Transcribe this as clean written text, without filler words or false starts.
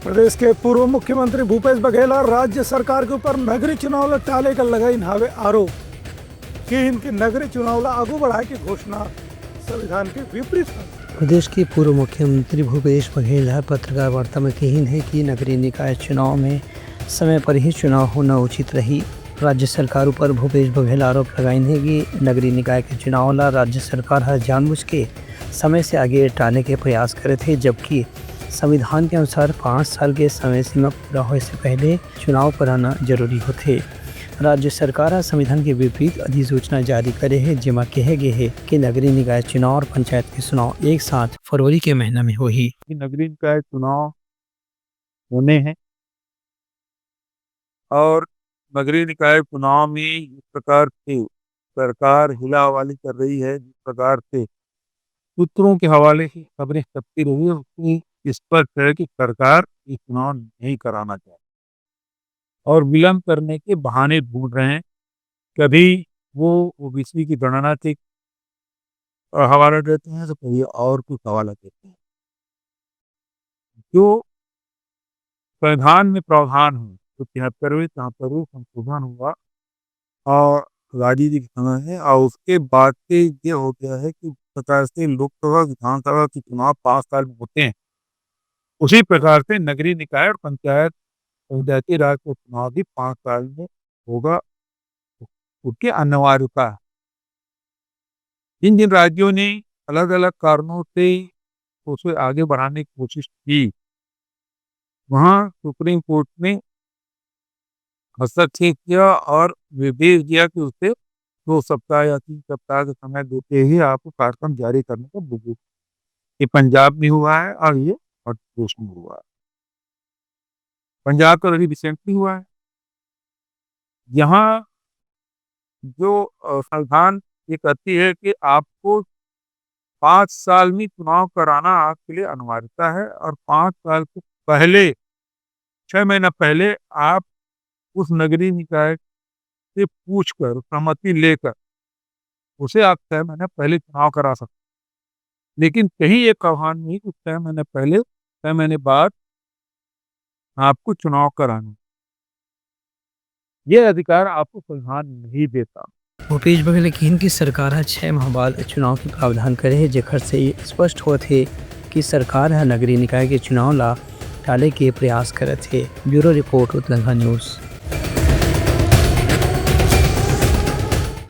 प्रदेश के पूर्व मुख्यमंत्री भूपेश बघेल और राज्य सरकार के ऊपर नगरीय चुनाव टाले का लगाई नावे आरोप कि इनके नगरीय चुनाव आगू बढ़ाए की घोषणा संविधान के विपरीत है। प्रदेश के पूर्व मुख्यमंत्री भूपेश बघेल पत्रकार वार्ता में कही है कि नगरीय निकाय चुनाव में समय पर ही चुनाव होना उचित रही। राज्य सरकार पर भूपेश बघेल आरोप लगाई है कि नगरीय निकाय के चुनाव ला राज्य सरकार हर जानबूझ के समय से आगे टालने के प्रयास करे थे, जबकि संविधान के अनुसार 5 साल के समय सीमा पूरा होने से पहले चुनाव कराना जरूरी होते। राज्य सरकार संविधान के विपरीत अधिसूचना जारी करे है, जिसमें कहे गए है कि नगरीय निकाय चुनाव और पंचायत के चुनाव एक साथ फरवरी के महीना में होगी। नगरीय निकाय चुनाव होने हैं और नगरीय निकाय चुनाव में इस प्रकार से सरकार हिलावाली कर रही है, जिस प्रकार से सूत्रों के हवाले से खबरें छपती रही है, उसकी स्पष्ट है कि सरकार ये चुनाव नहीं कराना चाहती और विलंब करने के बहाने ढूंढ रहे हैं। कभी वो ओबीसी की गणना से हवाला देते हैं तो कभी और कुछ हवाला देते हैं। जो संविधान में प्रावधान है तो 73वें संशोधन हुआ और राजीव जी समय है और उसके बाद से ये हो गया है कि प्रकार से लोकसभा विधानसभा के चुनाव 5 साल में होते हैं, उसी प्रकार से नगरीय निकाय और पंचायती राज का चुनाव भी 5 साल में होगा। उसकी अनिवार्यता है। जिन जिन राज्यों ने अलग अलग कारणों से उसे आगे बढ़ाने की कोशिश की, वहाँ सुप्रीम कोर्ट ने हस्तक्षेप किया और निर्देश दिया कि उसे 2 सप्ताह या 3 सप्ताह का समय देते ही आपको कार्यक्रम जारी करने का बुजुर्ग। ये पंजाब में हुआ है और ये मध्य प्रदेश में हुआ है। पंजाब का अभी रिसेंटली हुआ है। यहाँ जो संविधान ये कहती है कि आपको 5 साल में चुनाव कराना आपके लिए अनिवार्यता है और 5 साल के पहले 6 महीना पहले आप उस नगरीय निकाय से पूछकर सहमति लेकर उसे आप 6 महीने पहले चुनाव करा सकते। लेकिन कहीं ये प्रावधान नहीं कि 6 महीने पहले 6 महीने बाद आपको चुनाव कराना, ये अधिकार आपको संविधान नहीं देता। भूपेश बघेल ने कहा कि सरकार 6 माह बाद चुनाव के प्रावधान करे है, जेकर से स्पष्ट होते है कि सरकार नगरीय निकाय के चुनाव ला टाले के प्रयास करत है। Bureau report Uttarakhand news.